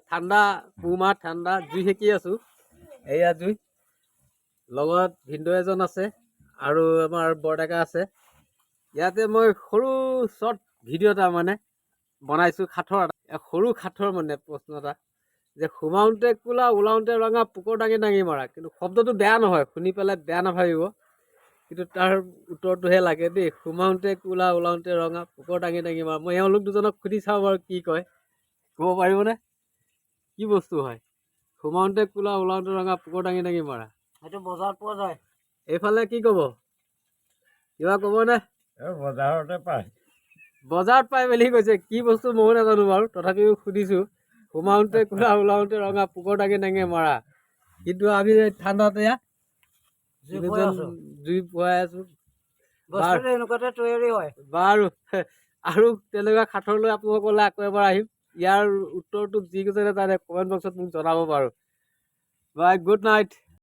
ঠাণ্ডা পুমাহ ঠাণ্ডা জুই সেকি আছো এয়া জুই লগত ভিনদেউ এজন আছে আৰু আমাৰ বৰডেকা আছে ইয়াতে মই সৰু শ্বৰ্ট ভিডিঅ' এটা মানে বনাইছো কাঠৰ সৰু কাঠৰ মানে প্ৰশ্ন এটা যে সোমাওঁতে কোলা ওলাওঁতে ৰঙা পোকৰ দাঙি দাঙি মৰা কিন্তু শব্দটো বেয়া নহয় শুনি পেলাই বেয়া নাভাবিব কিন্তু তাৰ উত্তৰটোহে লাগে দেই সোমাওঁতে কোলা ওলাওঁতে ৰঙা পোকৰ দাঙি দাঙি মৰা মই এওঁলোক দুজনক সুধি চাওঁ বাৰু কি কয় ক'ব পাৰিবনে কি বস্তু হয় সোমাওঁতে কোলা ওলাওঁতে ৰঙা পোকৰ দাঙি দাঙি মৰা সেইটো বজাৰত পোৱা যায় এইফালে কি ক'ব কিবা ক'বনে বজাৰতে পায় বজাৰত পাই বুলি কৈছে কি বস্তু ময়ো নাজানো বাৰু তথাপিও সুধিছো সোমাওঁতে কোলা ওলাওঁতে ৰঙা পোকৰ দাঙি দাঙি মৰা কিন্তু আমি ঠাণ্ডাত এয়া জুই পোৱাই আছো এনেকুৱাতে তৈয়াৰী হয় বাৰু আৰু তেনেকুৱা কাঠৰ লৈ আপোনালোকলৈ আকৌ এবাৰ আহিম ইয়াৰ উত্তৰটো যি কৈছে তাতে কমেণ্ট বক্সত মোক জনাব বাৰু বাই গুড নাইট